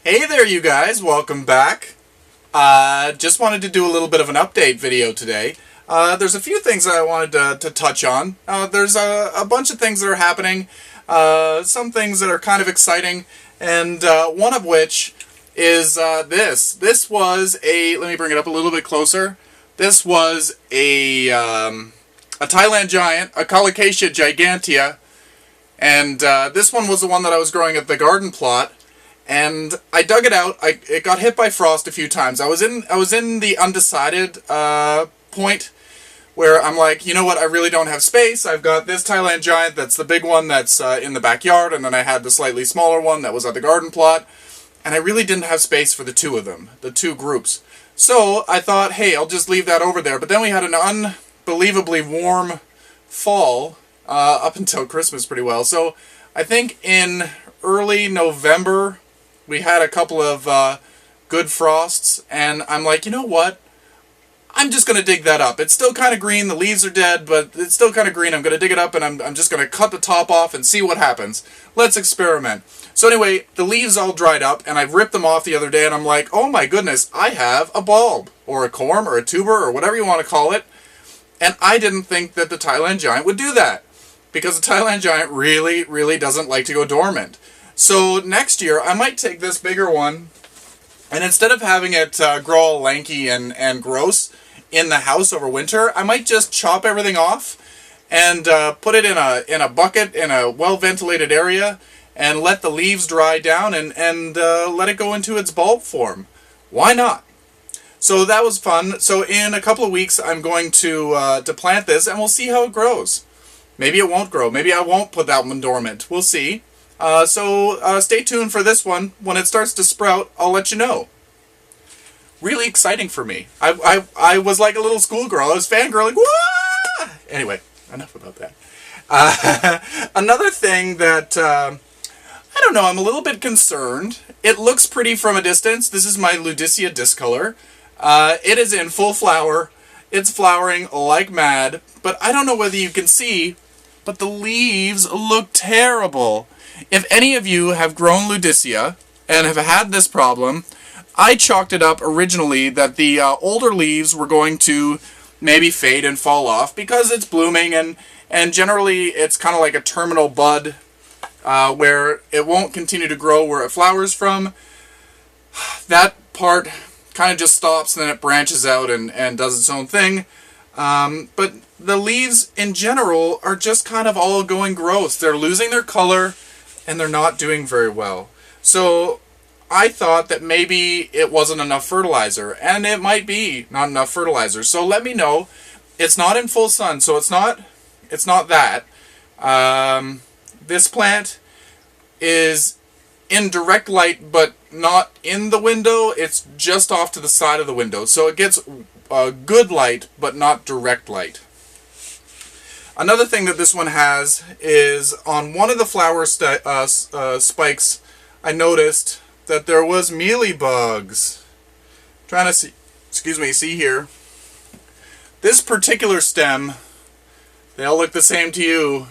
Hey there, you guys. Welcome back. Just wanted to do a little bit of an update video today. There's a few things I wanted to touch on. There's a bunch of things that are happening, some things that are kind of exciting, and one of which is this. This was a, let me bring it up a little bit closer. This was a Thailand giant, a Colocasia gigantea, and this one was the one that I was growing at the garden plot. And I dug it out. It got hit by frost a few times. I was in the undecided point where I'm like, you know what? I really don't have space. I've got this Thailand giant that's the big one that's in the backyard, and then I had the slightly smaller one that was at the garden plot, and I really didn't have space for the two of them, the two groups. So I thought, hey, I'll just leave that over there. But then we had an unbelievably warm fall up until Christmas pretty well. So I think in early November, we had a couple of good frosts, and I'm like, you know what? I'm just going to dig that up. It's still kind of green. The leaves are dead, but it's still kind of green. I'm going to dig it up, and I'm just going to cut the top off and see what happens. Let's experiment. So anyway, the leaves all dried up, and I ripped them off the other day, and I'm like, oh my goodness, I have a bulb, or a corm, or a tuber, or whatever you want to call it. And I didn't think that the Thailand giant would do that, because the Thailand giant really, really doesn't like to go dormant. So next year, I might take this bigger one, and instead of having it grow all lanky and gross in the house over winter, I might just chop everything off and put it in a bucket in a well-ventilated area and let the leaves dry down and let it go into its bulb form. Why not? So that was fun. So in a couple of weeks, I'm going to plant this, and we'll see how it grows. Maybe it won't grow. Maybe I won't put that one dormant. We'll see. So stay tuned for this one. When it starts to sprout, I'll let you know. Really exciting for me. I was like a little schoolgirl. I was fangirling. Wah! Anyway, enough about that. Another thing that, I don't know, I'm a little bit concerned. It looks pretty from a distance. This is my Ludicea discolor. It is in full flower. It's flowering like mad. But I don't know whether you can see, but the leaves look terrible. If any of you have grown Ludicea and have had this problem, I chalked it up originally that the older leaves were going to maybe fade and fall off because it's blooming, and generally it's kind of like a terminal bud where it won't continue to grow where it flowers from. That part kind of just stops, and then it branches out and does its own thing. But the leaves in general are just kind of all going gross. They're losing their color, and they're not doing very well. So I thought that maybe it wasn't enough fertilizer, and it might be not enough fertilizer. So let me know. It's not in full sun, so it's not that. This plant is in direct light, but not in the window. It's just off to the side of the window, so it gets good light, but not direct light. Another thing that this one has is on one of the flower spikes, I noticed that there was mealybugs. Trying to see here. This particular stem, they all look the same to you,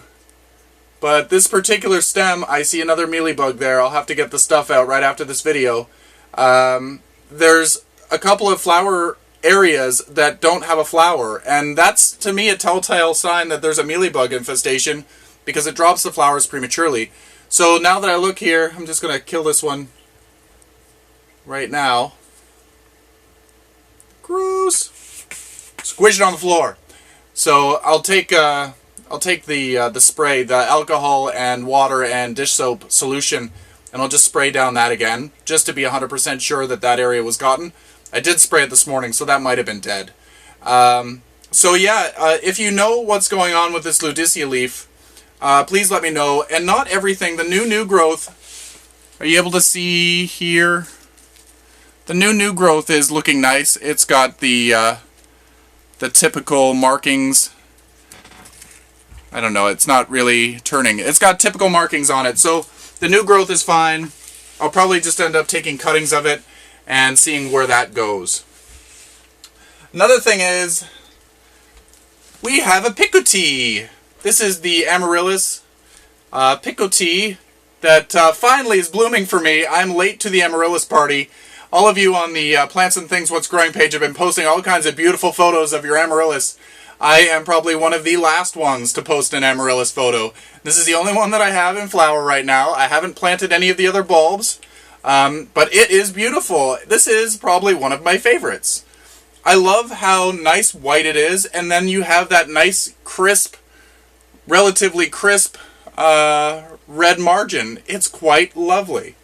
but this particular stem, I see another mealybug there. I'll have to get the stuff out right after this video. There's a couple of flower areas that don't have a flower, and that's to me a telltale sign that there's a mealybug infestation because it drops the flowers prematurely. So now that I look here, I'm just going to kill this one right now. Gross. Squish it on the floor. So I'll take the spray, the alcohol and water and dish soap solution, and I'll just spray down that again just to be 100% sure that that area was gotten. I did spray it this morning, so that might have been dead. So yeah, if you know what's going on with this Ludicea leaf, please let me know. And not everything, the new growth, are you able to see here? The new growth is looking nice. It's got the typical markings. I don't know, it's not really turning. It's got typical markings on it, so the new growth is fine. I'll probably just end up taking cuttings of it and seeing where that goes. Another thing is, we have a picotee. This is the Amaryllis picotee that finally is blooming for me. I'm late to the amaryllis party. All of you on the Plants and Things What's Growing page have been posting all kinds of beautiful photos of your amaryllis. I am probably one of the last ones to post an amaryllis photo. This is the only one that I have in flower right now. I haven't planted any of the other bulbs, but it is beautiful. This is probably one of my favorites. I love how nice white it is, and then you have that nice crisp, relatively crisp red margin. It's quite lovely.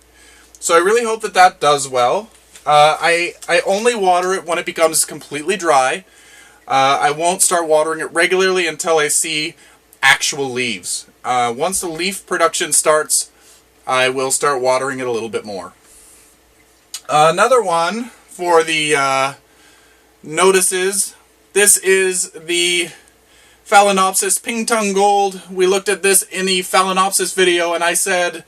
So I really hope that that does well. I only water it when it becomes completely dry. I won't start watering it regularly until I see actual leaves. Once the leaf production starts, I will start watering it a little bit more. Another one for the notices. This is the Phalaenopsis Ping Tung Gold. We looked at this in the Phalaenopsis video and I said,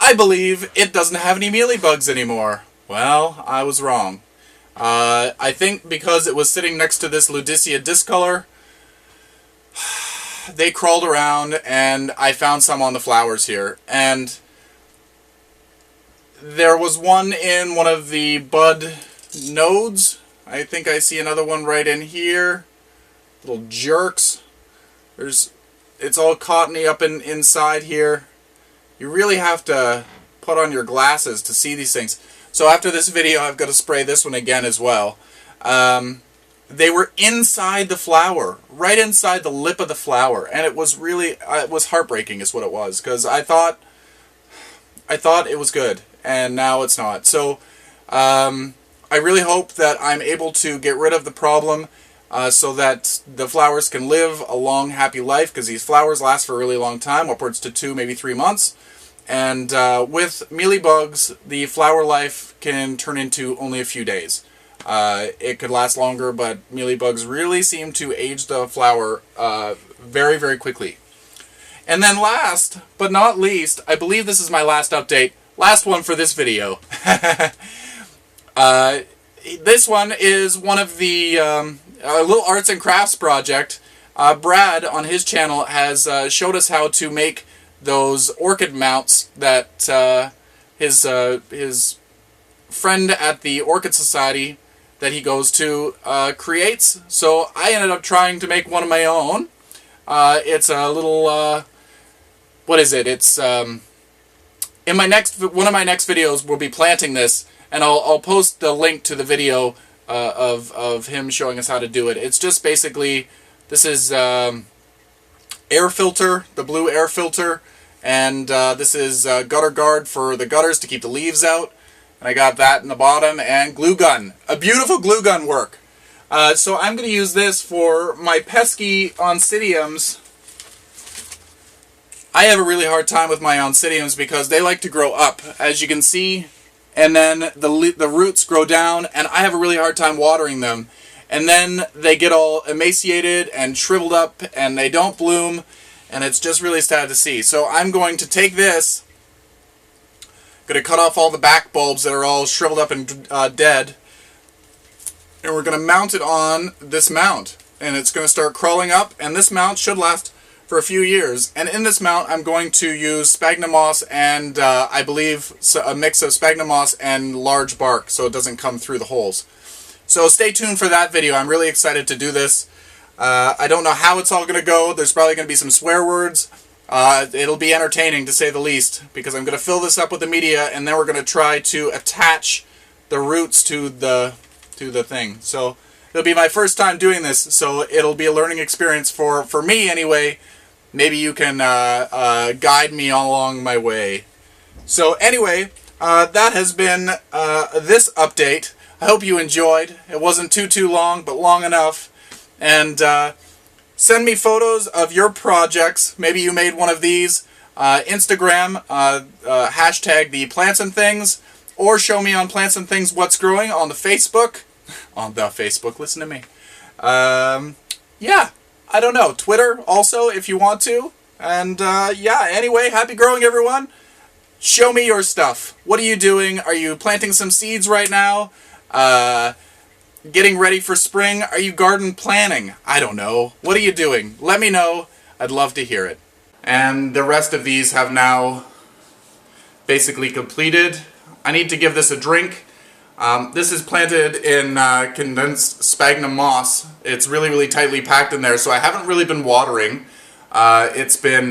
I believe it doesn't have any mealybugs anymore. Well, I was wrong. I think because it was sitting next to this Ludicea discolor, they crawled around and I found some on the flowers here. And there was one in one of the bud nodes. I think I see another one right in here. Little jerks. It's all cottony up inside here. You really have to put on your glasses to see these things. So after this video, I've got to spray this one again as well. They were inside the flower, right inside the lip of the flower, and it was really, it was heartbreaking is what it was, because I thought it was good, and now it's not. So I really hope that I'm able to get rid of the problem so that the flowers can live a long, happy life, because these flowers last for a really long time, upwards to 2, maybe 3 months. And with mealybugs, the flower life can turn into only a few days. It could last longer, but mealybugs really seem to age the flower very, very quickly. And then last, but not least, I believe this is my last update. Last one for this video. This one is one of the little arts and crafts project. Brad, on his channel, has showed us how to make those orchid mounts that his friend at the Orchid Society that he goes to creates. So I ended up trying to make one of my own. It's a little what is it? It's in my one of my next videos we'll be planting this, and I'll post the link to the video of him showing us how to do it. It's just basically, this is air filter, the blue air filter, and this is gutter guard for the gutters to keep the leaves out, and I got that in the bottom, and glue gun, a beautiful glue gun work. So I'm going to use this for my pesky oncidiums. I have a really hard time with my oncidiums because they like to grow up, as you can see, and then the roots grow down, and I have a really hard time watering them. And then they get all emaciated and shriveled up, and they don't bloom, and it's just really sad to see. So I'm going to take this, going to cut off all the back bulbs that are all shriveled up and dead, and we're going to mount it on this mount. And it's going to start crawling up, and this mount should last for a few years. And in this mount, I'm going to use sphagnum moss and, I believe, a mix of sphagnum moss and large bark, so it doesn't come through the holes. So stay tuned for that video. I'm really excited to do this. I don't know how it's all going to go. There's probably going to be some swear words. It'll be entertaining, to say the least, because I'm going to fill this up with the media, and then we're going to try to attach the roots to the thing. So it'll be my first time doing this, so it'll be a learning experience for me anyway. Maybe you can guide me along my way. So anyway, that has been this update. I hope you enjoyed. It wasn't too long, but long enough. And send me photos of your projects. Maybe you made one of these. Instagram, hashtag the Plants and Things, or show me on Plants and Things What's Growing on the Facebook. On the Facebook, listen to me. Yeah, I don't know. Twitter also, if you want to. And yeah, anyway, happy growing, everyone. Show me your stuff. What are you doing? Are you planting some seeds right now? Getting ready for spring? Are you garden planning? I don't know. What are you doing? Let me know. I'd love to hear it. And the rest of these have now basically completed. I need to give this a drink. This is planted in condensed sphagnum moss. It's really, really tightly packed in there, so I haven't really been watering. It's been